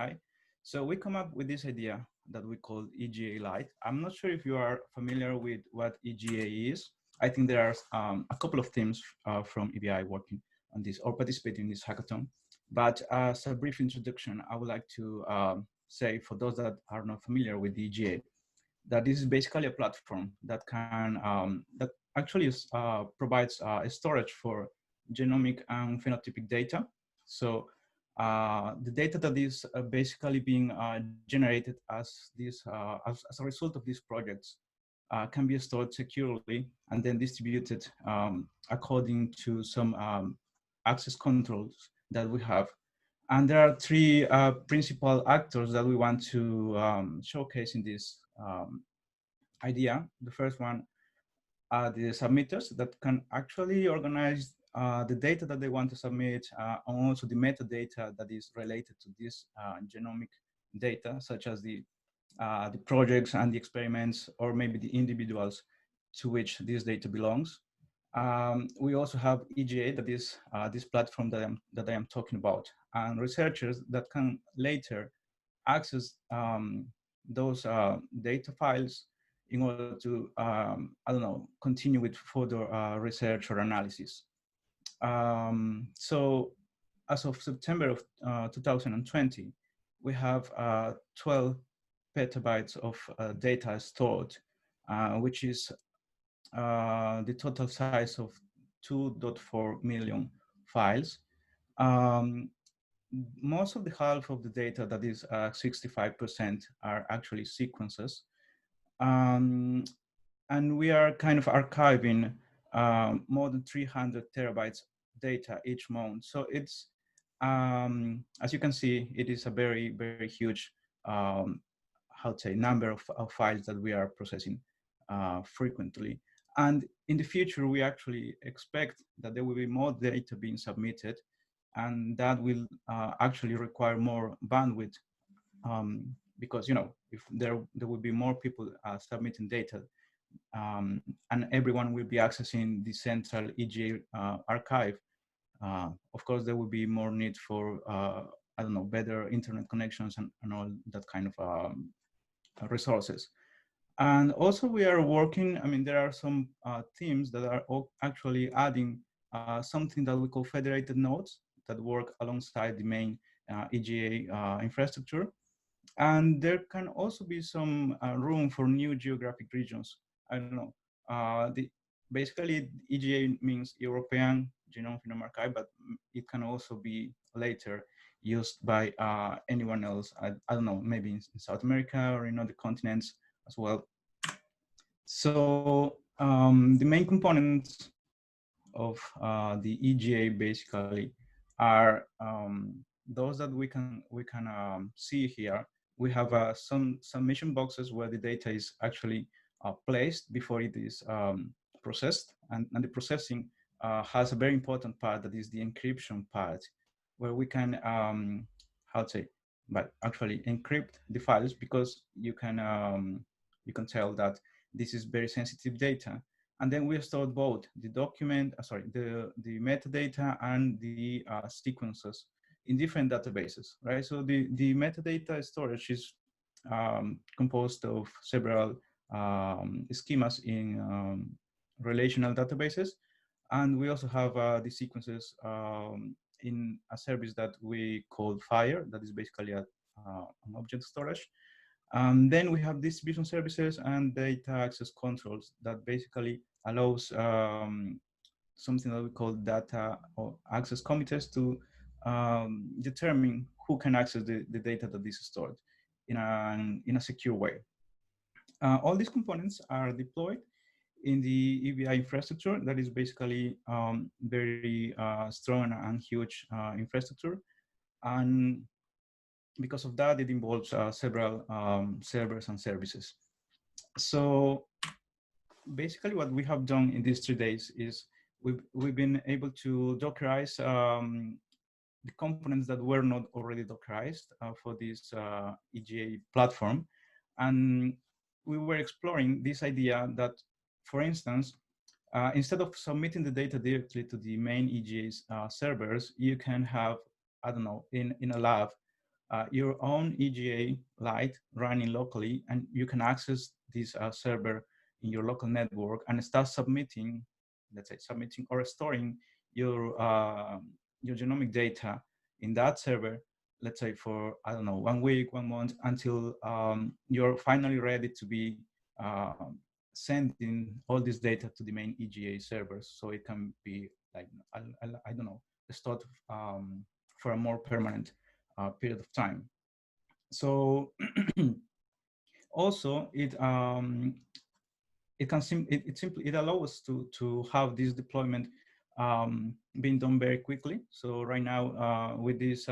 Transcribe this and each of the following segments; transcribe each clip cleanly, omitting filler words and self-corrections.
EGI. So we come up with this idea that we call EGA Lite. I'm not sure if you are familiar with what EGA is. I think there are a couple of teams from EBI working on this or participating in this hackathon. But as a brief introduction, I would like to say for those that are not familiar with EGA, that this is basically a platform that can that actually provides a storage for genomic and phenotypic data. So the data that is basically being generated as this as a result of these projects can be stored securely and then distributed according to some access controls that we have. And there are three principal actors that we want to showcase in this idea. The first one are the submitters that can actually organize the data that they want to submit, and also the metadata that is related to this genomic data, such as the projects and the experiments, or maybe the individuals to which this data belongs. We also have EGA, that is this platform that I am talking about, and researchers that can later access those data files in order to, I don't know, continue with further research or analysis. So as of September of 2020, we have 12 petabytes of data stored, which is the total size of 2.4 million files. Most of the half of the data, that is 65%, are actually sequences. And we are kind of archiving more than 300 terabytes data each month. So it's, as you can see, it is a very, very huge, how to say, number of files that we are processing frequently. And in the future, we actually expect that there will be more data being submitted, and that will actually require more bandwidth because, you know, if there will be more people submitting data, and everyone will be accessing the central EGA archive, of course, there will be more need for, I don't know, better internet connections and all that kind of resources. And also we are working, I mean, there are some teams that are actually adding something that we call federated nodes that work alongside the main EGA infrastructure. And there can also be some room for new geographic regions. I don't know. Basically, EGA means European Genome-phenome Archive, but it can also be later used by anyone else. I don't know, maybe in South America or in other continents as well. So the main components of the EGA basically are those that we can see here. We have some submission boxes where the data is actually placed before it is processed, and the processing has a very important part, that is the encryption part, where we can how to say, but actually encrypt the files, because you can tell that this is very sensitive data. And then we stored both the document, the metadata and the sequences in different databases, right? So the metadata storage is composed of several schemas in relational databases. And we also have the sequences in a service that we call FHIR, that is basically an object storage. Then we have distribution services and data access controls that basically allows something that we call data or access committees to determine who can access the data that is stored in a secure way. All these components are deployed in the EBI infrastructure that is basically very strong and huge infrastructure. And because of that, it involves several servers and services. So basically what we have done in these 3 days is we've been able to Dockerize the components that were not already Dockerized for this EGA platform. And we were exploring this idea that, for instance, instead of submitting the data directly to the main EGA's servers, you can have, I don't know, in a lab, your own EGA Lite running locally, and you can access this server in your local network and start submitting, let's say submitting or storing your genomic data in that server, let's say for, I don't know, 1 week, 1 month, until you're finally ready to be sending all this data to the main EGA servers. So it can be like, I don't know, stored for a more permanent period of time. So also it allows us to have this deployment being done very quickly. So right now with this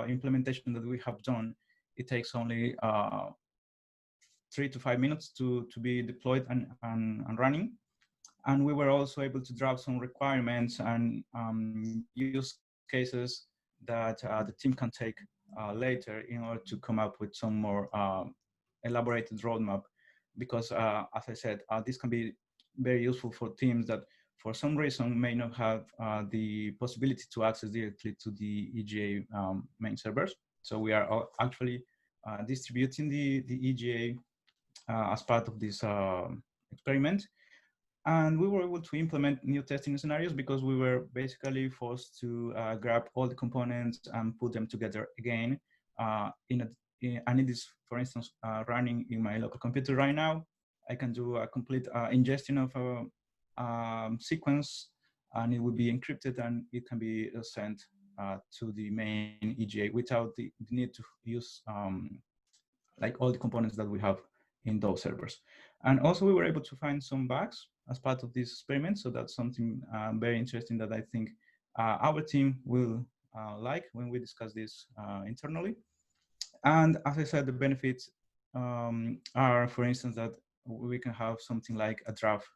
implementation that we have done, it takes only 3 to 5 minutes to be deployed and running. And we were also able to draft some requirements and use cases that the team can take later in order to come up with some more elaborated roadmap. Because as I said, this can be very useful for teams that for some reason may not have the possibility to access directly to the EGA main servers. So we are actually distributing the EGA as part of this experiment. And we were able to implement new testing scenarios because we were basically forced to grab all the components and put them together again. And it is, for instance, running in my local computer right now. I can do a complete ingestion of a sequence, and it will be encrypted, and it can be sent to the main EGA without the need to use like all the components that we have in those servers. And also we were able to find some bugs as part of this experiment. So that's something very interesting that I think our team will like when we discuss this internally. And as I said, the benefits are, for instance, that we can have something like a draft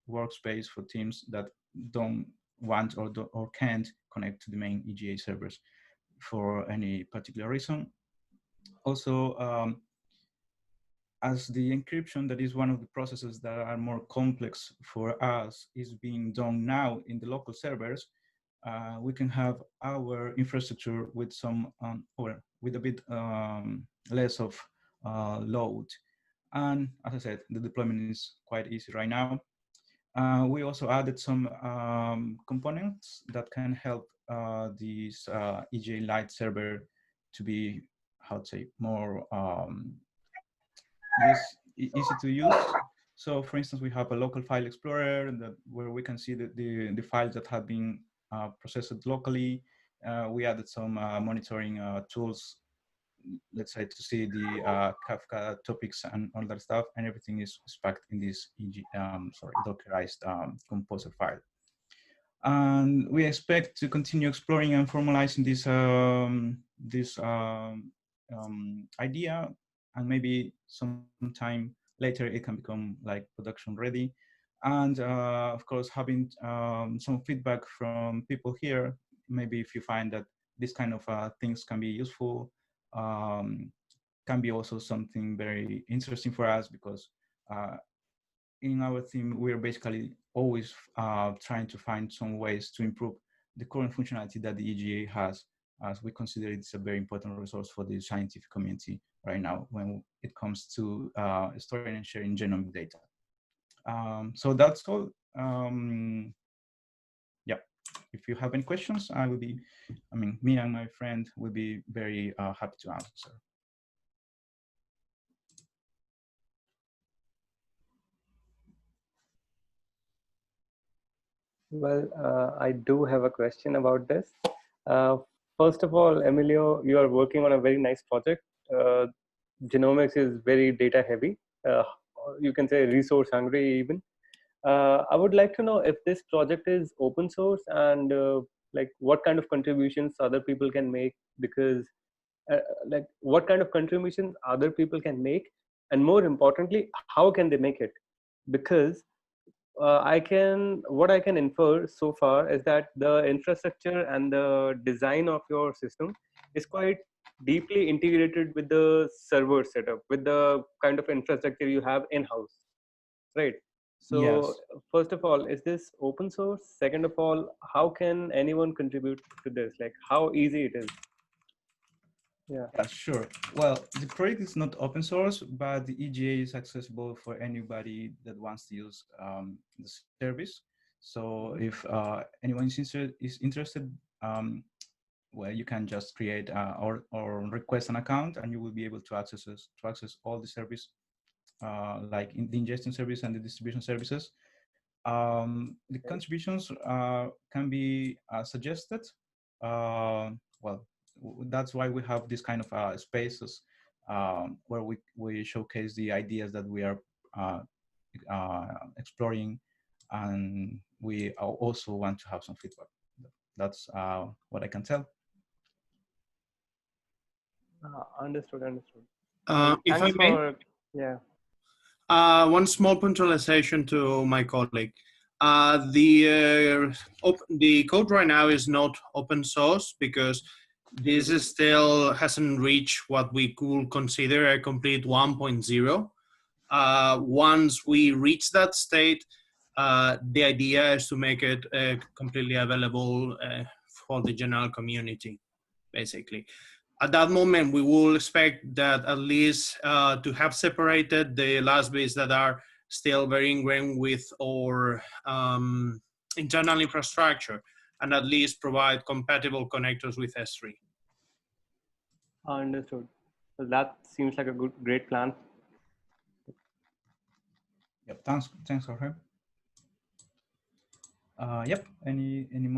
workspace for teams that don't want or can't connect to the main EGA servers for any particular reason. Also, as the encryption, that is one of the processes that are more complex for us, is being done now in the local servers, we can have our infrastructure with some, or with a bit less of load. And as I said, the deployment is quite easy right now. We also added some components that can help this EGA Lite server to be, how to say, more easy to use. So for instance, we have a local file explorer where we can see the files that have been processed locally. We added some monitoring tools, let's say, to see the Kafka topics and all that stuff, and everything is packed in this Dockerized composer file. And we expect to continue exploring and formalizing this idea, and maybe sometime later it can become like production ready. And of course, having some feedback from people here, maybe if you find that this kind of things can be useful, can be also something very interesting for us, because in our team, we're basically always trying to find some ways to improve the current functionality that the EGA has, as we consider it's a very important resource for the scientific community right now when it comes to storing and sharing genomic data. So that's all. Yeah, if you have any questions, me and my friend will be very happy to answer. Well, I do have a question about this. First of all, Emilio, you are working on a very nice project. Genomics is very data heavy. You can say resource hungry even. I would like to know if this project is open source, and like what kind of contributions other people can make, because like what kind of contributions other people can make, and more importantly, how can they make it? Because what I can infer so far is that the infrastructure and the design of your system is quite deeply integrated with the server setup, with the kind of infrastructure you have in-house, right? So Yes. first of all, is this open source? Second of all, how can anyone contribute to this? Like how easy it is? Yeah. Yeah, sure. Well, the project is not open source, but the EGA is accessible for anybody that wants to use the service. So if anyone is interested, well, you can just create or request an account, and you will be able to access all the service, like in the ingestion service and the distribution services. The contributions can be suggested. Well, that's why we have this kind of spaces where we showcase the ideas that we are uh, exploring, and we also want to have some feedback. That's what I can tell. Understood. Understood. If I Thanks may, for, yeah. one small puntualization to my colleague. The code right now is not open source because this is still hasn't reached what we could consider a complete 1.0. Once we reach that state, the idea is to make it completely available for the general community, basically. At that moment, we will expect that at least to have separated the last bits that are still very ingrained with our internal infrastructure, and at least provide compatible connectors with S3. Understood. Well, that seems like a great plan. Yep. Thanks, Jorge. Yep. Any more